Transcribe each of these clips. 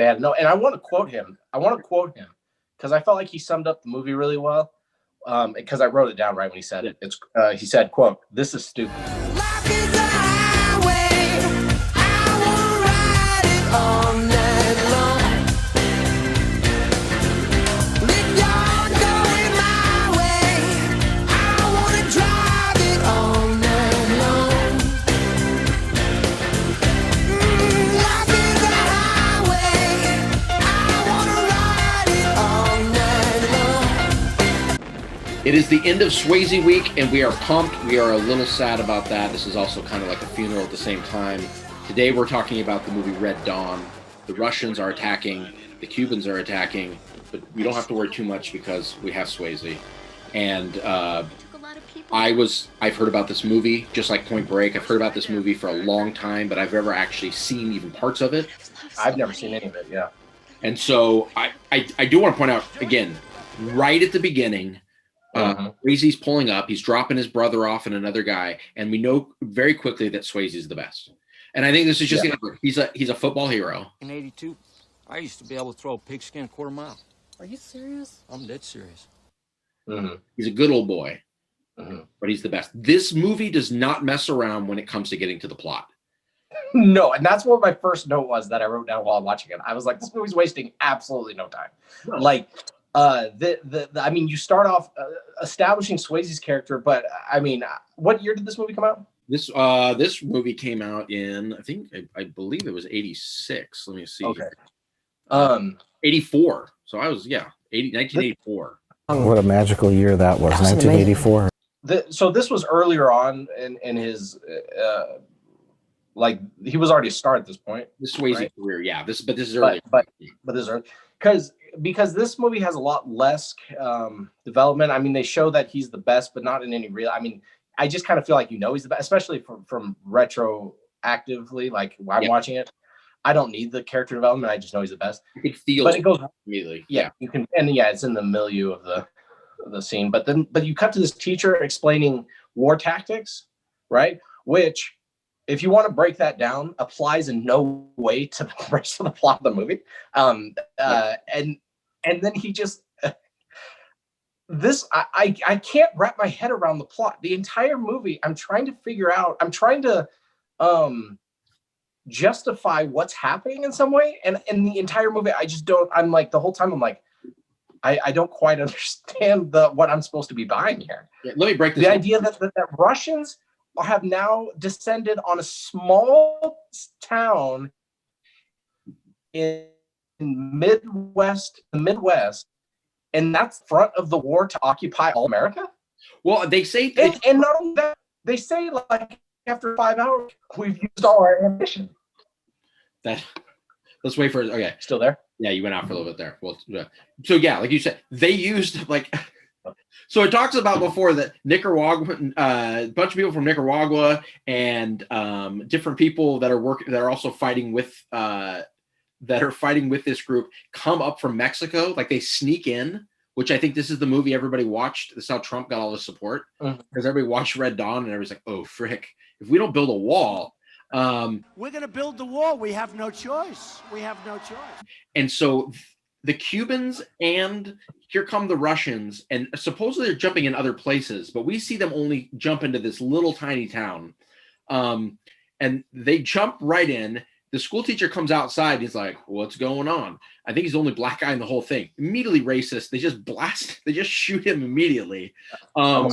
they had no. And I want to quote him. Because I felt like he summed up the movie really well. Because I wrote it down right when he said it. He said, "quote This is stupid." Life is a highway. I wanna ride it all night long. If you're going my way, I wanna drive it all night long. Life is a highway. I wanna ride it all night long. It is the end of Swayze week, and we are pumped. We are a little sad about that. This is also kind of like a funeral at the same time. Today we're talking about the movie Red Dawn. The Russians are attacking, the Cubans are attacking, but we don't have to worry too much because we have Swayze. And I've heard about this movie, just like Point Break. I've heard about this movie for a long time, but I've never actually seen even parts of it. I've never seen any of it, yeah. And so I do want to point out, again, right at the beginning, Swayze's pulling up. He's dropping his brother off and another guy, and we know very quickly that Swayze's the best. And I think this is just he's a football hero. In '82, I used to be able to throw a pigskin a quarter mile. Are you serious? I'm dead serious. He's a good old boy, but he's the best. This movie does not mess around when it comes to getting to the plot. No, and that's what my first note was that I wrote down while watching it. I was like, this movie's wasting absolutely no time. No. Like, I mean, you start off establishing Swayze's character, but I mean, what year did this movie come out? This movie came out in, I believe it was 86. Let me see. Okay. 84. So I was 1984. What a magical year that was, 1984. So this was earlier on in his like he was already a star at this point. The Swayze career, yeah. This is early. But this is early because this movie has a lot less development. I mean, they show that he's the best, but not in any real. I mean, I just kind of feel like he's the best, especially from retroactively. Like while I'm watching it, I don't need the character development. I just know he's the best. It feels, but it goes immediately. Yeah, you can, and it's in the milieu of the scene. But you cut to this teacher explaining war tactics, right? Which, if you want to break that down, applies in no way to the rest of the plot of the movie. And then he just I can't wrap my head around the plot. The entire movie, I'm trying to justify what's happening in some way. And in the entire movie, I'm like, the whole time I'm like, I don't quite understand what I'm supposed to be buying here. Yeah, let me break this. The idea that Russians have now descended on a small town in the Midwest, and that's front of the war to occupy all America. Well, they say, and not only that, they say like after 5 hours, we've used all our ammunition. Let's wait for it. Okay, still there? Yeah, you went out for a little bit there. Well, so yeah, like you said, they used like. So it talks about before that Nicaragua, a bunch of people from Nicaragua and different people that are also fighting with this group come up from Mexico. Like they sneak in, which I think this is the movie everybody watched. This is how Trump got all the support because everybody watched Red Dawn and everybody's like, oh frick, if we don't build a wall, we're going to build the wall. We have no choice. And so the Cubans and here come the Russians, and supposedly they're jumping in other places, but we see them only jump into this little tiny town. And they jump right in. The school teacher comes outside. He's like, what's going on? I think he's the only black guy in the whole thing. Immediately racist. They just shoot him immediately. And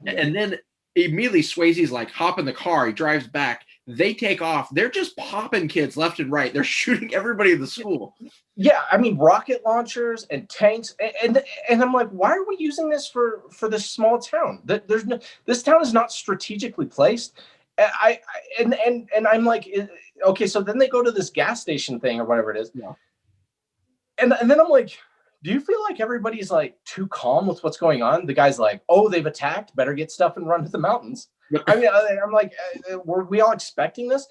then immediately Swayze's like, hop in the car. He drives back. They take off. They're just popping kids left and right. They're shooting everybody in the school. Yeah, I mean, rocket launchers and tanks, and I'm like, why are we using this for this small town? This town is not strategically placed. And I'm like, okay, so then they go to this gas station thing or whatever it is, and then I'm like, do you feel like everybody's like too calm with what's going on? The guy's like, oh, they've attacked, better get stuff and run to the mountains. I mean, I'm like, were we all expecting this?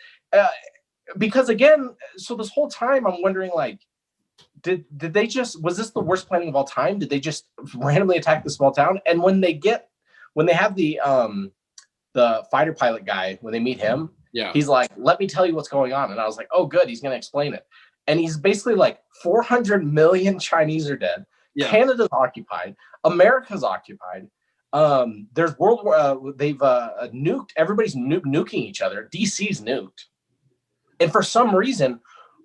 Because again, so this whole time I'm wondering, like, did they was this the worst planning of all time? Did they just randomly attack the small town? And when they have the fighter pilot guy, when they meet him, he's like, let me tell you what's going on. And I was like, oh, good, he's going to explain it. and he's basically like 400 million Chinese are dead. Yeah. Canada's occupied. America's occupied. There's World War. They've nuked. Everybody's nuking each other. DC's nuked, and for some reason,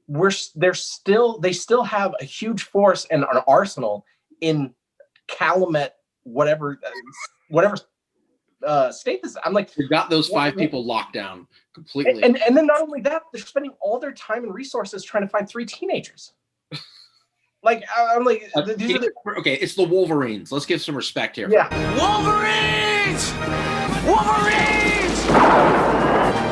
they still have a huge force and an arsenal in Calumet, whatever state this is. I'm like, We've got those 5 people locked down completely. and then not only that, they're spending all their time and resources trying to find 3 teenagers. Like, I'm like, these are the, okay, it's the Wolverines. Let's give some respect here. yeah. Wolverines! Wolverines!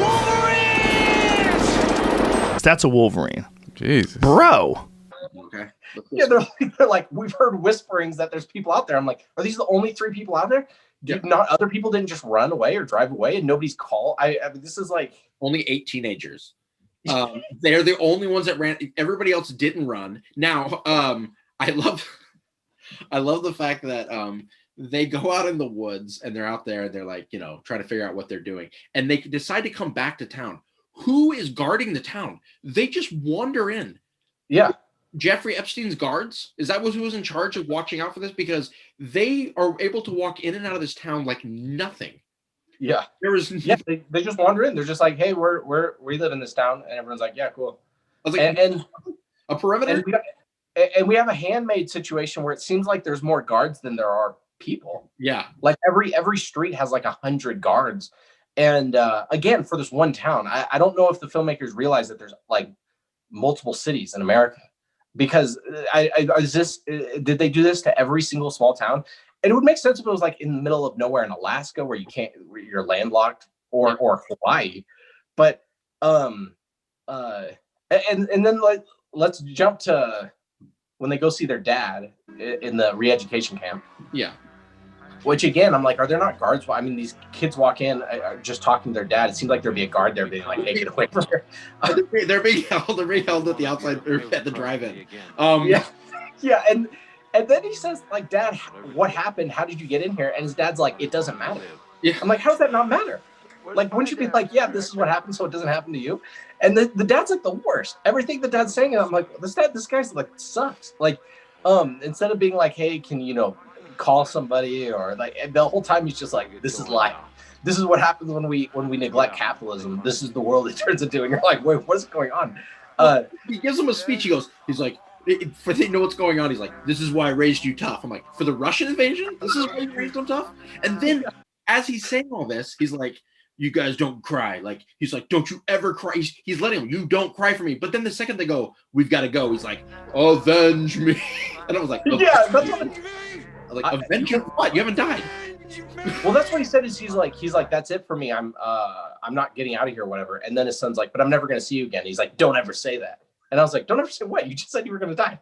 Wolverines! That's a Wolverine. Jesus. Bro. Okay. Yeah, they're like, we've heard whisperings that there's people out there. I'm like, are these the only 3 people out there? Yep. Not other people didn't just run away or drive away and nobody's called. I mean, this is like Only 8 teenagers. They're the only ones that ran. Everybody else didn't run. Now, I love the fact that they go out in the woods and they're out there and they're like, you know, trying to figure out what they're doing, and they decide to come back to town. Who is guarding the town? They just wander in. yeah. Jeffrey Epstein's guards? Is that who was in charge of watching out for this? Because they are able to walk in and out of this town like nothing. Yeah. There was They just wander in. They're just like, hey, we live in this town, and everyone's like, yeah, cool. I was like, And a perimeter. and we have a handmade situation where it seems like there's more guards than there are people. Yeah. Like every street has like 100 guards. And again, for this one town, I don't know if the filmmakers realize that there's like multiple cities in America, because did they do this to every single small town? And it would make sense if it was like in the middle of nowhere in Alaska where you're landlocked, or Hawaii. But and then like, let's jump to when they go see their dad in the re-education camp. Yeah. Which again, I'm like, are there not guards? I mean, these kids walk in just talking to their dad. It seems like there'd be a guard there being like, hey, get away from here. They're being held. They're being held at the outside or at the drive-in. Yeah, and then he says, like, Dad, what happened? How did you get in here? And his dad's like, it doesn't matter. Yeah. I'm like, how does that not matter? Like, wouldn't you be like, yeah, this is what happened, so it doesn't happen to you? And the dad's like the worst. Everything the dad's saying, I'm like, this guy's like sucks. Like, instead of being like, hey, can you call somebody, or like, the whole time he's just like, this is life. This is what happens when we neglect capitalism. This is the world it turns into. And you're like, wait, what is going on? He gives them a speech. He's like, for they know what's going on. He's like, this is why I raised you tough. I'm like, for the Russian invasion? This is why you raised them tough? And then as he's saying all this, he's like, you guys don't cry. Like, he's like, don't you ever cry. He's letting them, you don't cry for me. But then the second they go, we've got to go, he's like, avenge me. And I was like, yeah, that's what I was like, avenge you? What? You haven't died. Well, that's what he said. Is he's like, that's it for me. I'm not getting out of here, or whatever. And then his son's like, but I'm never going to see you again. He's like, don't ever say that. And I was like, don't ever say what? You just said you were going to die.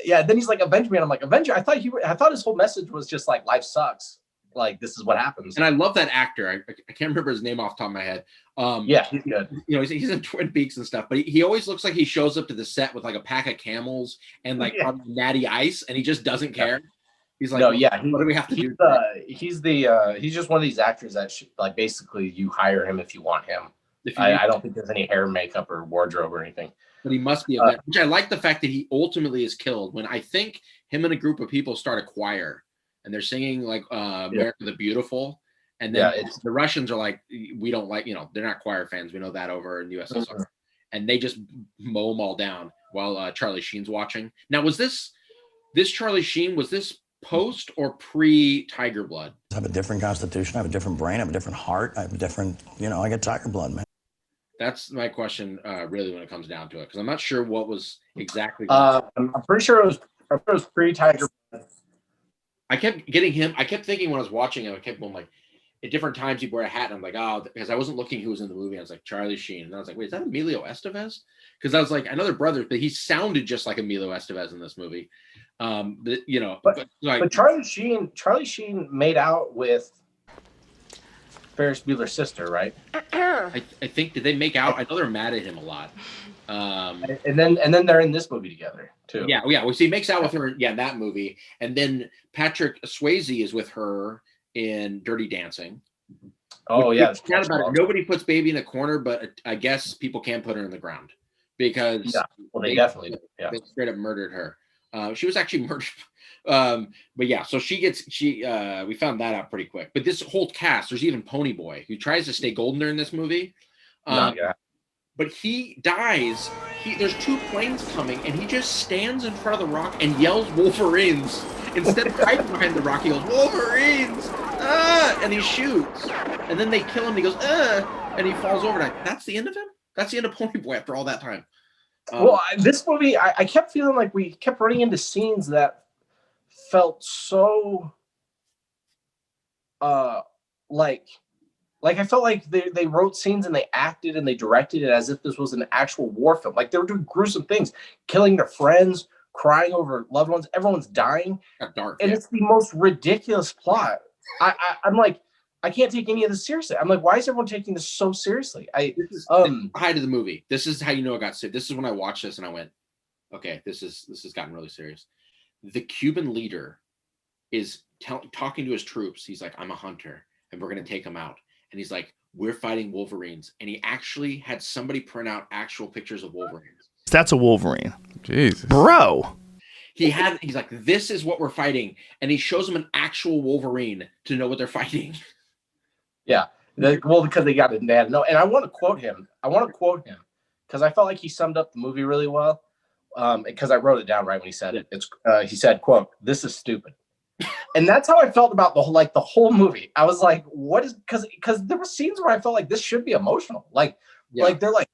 Yeah. Then he's like, avenge me. And I'm like, avenge you? I thought his whole message was just like, life sucks. Like, this is what happens. And I love that actor. I can't remember his name off the top of my head. Yeah, he's good. He's in Twin Peaks and stuff, but he always looks like he shows up to the set with like a pack of Camels and like probably Natty Ice, and he just doesn't care. He's like, no, yeah. What do we have to do? He's just one of these actors that like basically you hire him if you want him. I don't think there's any hair, makeup, or wardrobe or anything. But he must be a vet, which I like the fact that he ultimately is killed when I think him and a group of people start a choir and they're singing like America the Beautiful. And then the Russians are like, we don't like, they're not choir fans. We know that over in the USSR. Mm-hmm. And they just mow them all down while Charlie Sheen's watching. Now, was this Charlie Sheen, was this post or pre Tiger Blood? I have a different constitution. I have a different brain. I have a different heart. I have a different, I get Tiger Blood, man. That's my question, really, when it comes down to it, because I'm not sure what was exactly. I'm pretty sure it was pre-Tiger Blood. I kept getting him. I kept thinking when I was watching him, I kept going like, at different times he'd wear a hat, and I'm like, oh, because I wasn't looking who was in the movie. I was like, Charlie Sheen, and I was like, wait, is that Emilio Estevez? Because I was like, I know they're brothers, but he sounded just like Emilio Estevez in this movie. But Charlie Sheen made out with Ferris Bueller's sister, right? I think, did they make out? I know they're mad at him a lot. And then they're in this movie together too. Yeah. Well, see, he makes out with her, in that movie, and then Patrick Swayze is with her in Dirty Dancing. Oh yeah, about it. Nobody puts baby in a corner, but I guess people can put her in the ground. because well, they definitely did. Yeah. they straight up murdered her. She was actually murdered. But yeah, so we found that out pretty quick. But this whole cast, there's even Ponyboy, who tries to stay golden during this movie. But he dies. There's 2 planes coming, and he just stands in front of the rock and yells Wolverines. Instead of hiding behind the rock, he goes, Wolverines! And he shoots. And then they kill him, and he goes, and he falls over. That's the end of him? That's the end of Ponyboy after all that time. This movie, I kept feeling like we kept running into scenes that felt so like I felt like they wrote scenes and they acted and they directed it as if this was an actual war film. Like they were doing gruesome things, killing their friends, crying over loved ones, everyone's dying. Dark, and it's the most ridiculous plot. I'm like, I can't take any of this seriously. I'm like, why is everyone taking this so seriously? This is the height of the movie. This is how you know it got serious. This is when I watched this and I went, okay, this has gotten really serious. The Cuban leader is talking to his troops. He's like, I'm a hunter, and we're gonna take him out. And he's like, we're fighting Wolverines. And he actually had somebody print out actual pictures of Wolverines. That's a Wolverine. Jesus, bro. He's like, this is what we're fighting, and he shows them an actual Wolverine to know what they're fighting. Yeah, because they had to know. And I want to quote him. Because I felt like he summed up the movie really well. Because I wrote it down right when he said it. He said, "quote This is stupid," and that's how I felt about the whole movie. I was like, "What is?" Because there were scenes where I felt like this should be emotional. Like they're like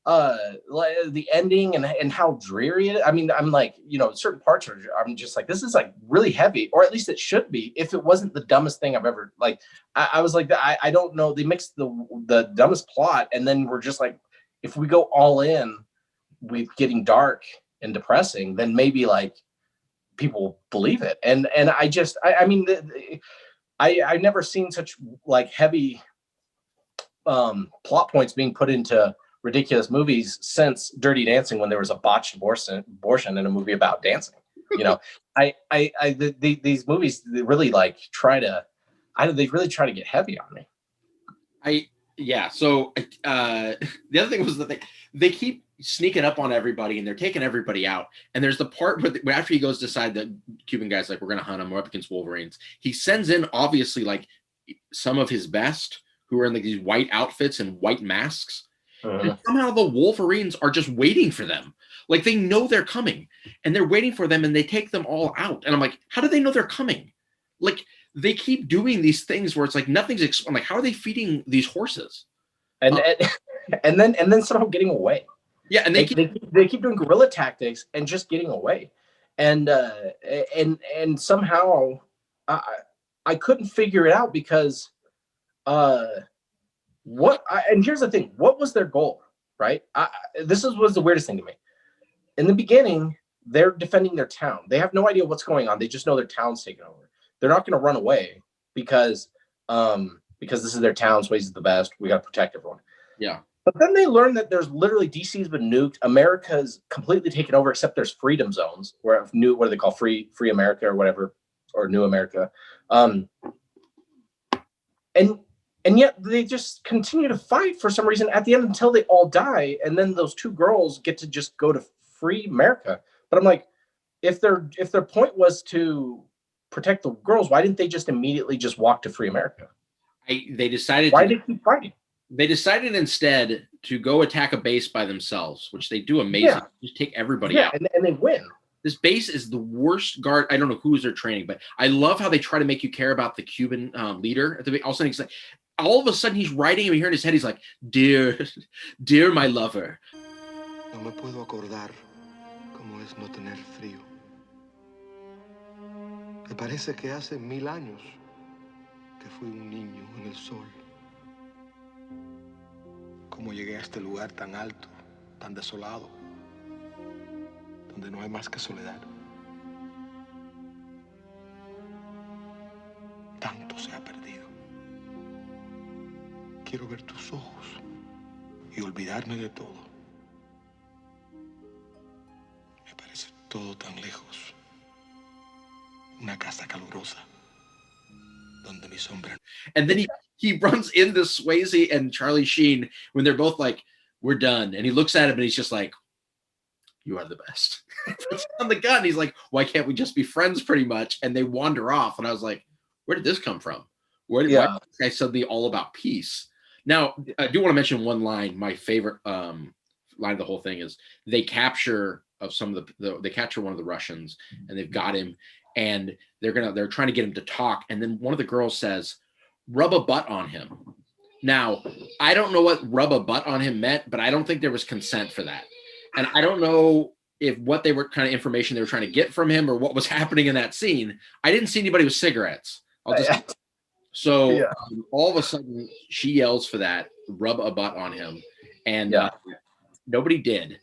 the ending and how dreary it is. I mean, I'm like, certain parts are. I'm just like, this is like really heavy, or at least it should be. If it wasn't the dumbest thing I've ever like, I was like, I don't know. They mixed the dumbest plot, and then we're just like, if we go all in with getting dark and depressing, then maybe like people believe it. And I mean, I've never seen such like heavy plot points being put into ridiculous movies since Dirty Dancing, when there was a botched abortion in a movie about dancing. These movies, they really like they really try to get heavy on me. So the other thing was that they keep sneaking up on everybody and they're taking everybody out. And there's the part where after he goes to decide, the Cuban guy's like, we're going to hunt him, we're up against Wolverines. He sends in obviously like some of his best, who are in like these white outfits and white masks. And somehow the Wolverines are just waiting for them. Like they know they're coming and they're waiting for them, and they take them all out. And I'm like, how do they know they're coming? Like they keep doing these things where it's like nothing's I'm like, how are they feeding these horses? And then somehow getting away. Yeah, and they keep doing guerrilla tactics and just getting away, and somehow I couldn't figure it out because and here's the thing: what was their goal? Right? This was the weirdest thing to me. In the beginning, they're defending their town. They have no idea what's going on. They just know their town's taken over. They're not going to run away because this is their town. Swayze is the best. We got to protect everyone. Yeah. But then they learn that there's literally DC's been nuked. America's completely taken over, except there's freedom zones where what do they call free America or whatever, or New America. And yet they just continue to fight for some reason at the end until they all die. And then those 2 girls get to just go to free America. But I'm like, if their point was to protect the girls, why didn't they just immediately just walk to free America? They decided. Why did they keep fighting? They decided instead to go attack a base by themselves, which they do amazing. Yeah. Just take everybody out. And they win. This base is the worst guard. I don't know who's they're training, but I love how they try to make you care about the Cuban leader. At the all of a sudden, he's like, all of a sudden he's writing and you hear in his head, he's like, dear my lover. No me puedo acordar cómo es no tener frío. Me parece que hace 1000 años que fui un niño en el sol. Cómo llegué a este lugar tan alto, tan desolado, donde no hay más que soledad. Tanto se ha perdido. Quiero ver tus ojos y olvidarme de todo. Me parece todo tan lejos. Una casa calurosa, donde mi sombra. And then he runs into Swayze and Charlie Sheen when they're both like, we're done. And he looks at him and he's just like, you are the best. Puts on the gun. He's like, why can't we just be friends pretty much? And they wander off. And I was like, where did this come from? Why did this guy suddenly all about peace? Now, I do want to mention one line. My favorite line of the whole thing is they capture they capture one of the Russians and they've got him and they're trying to get him to talk. And then one of the girls says, rub a butt on him. Now, I don't know what rub a butt on him meant, but I don't think there was consent for that. And I don't know if what they were kind of information they were trying to get from him or what was happening in that scene. I didn't see anybody with cigarettes. All of a sudden she yells for that, rub a butt on him. And nobody did.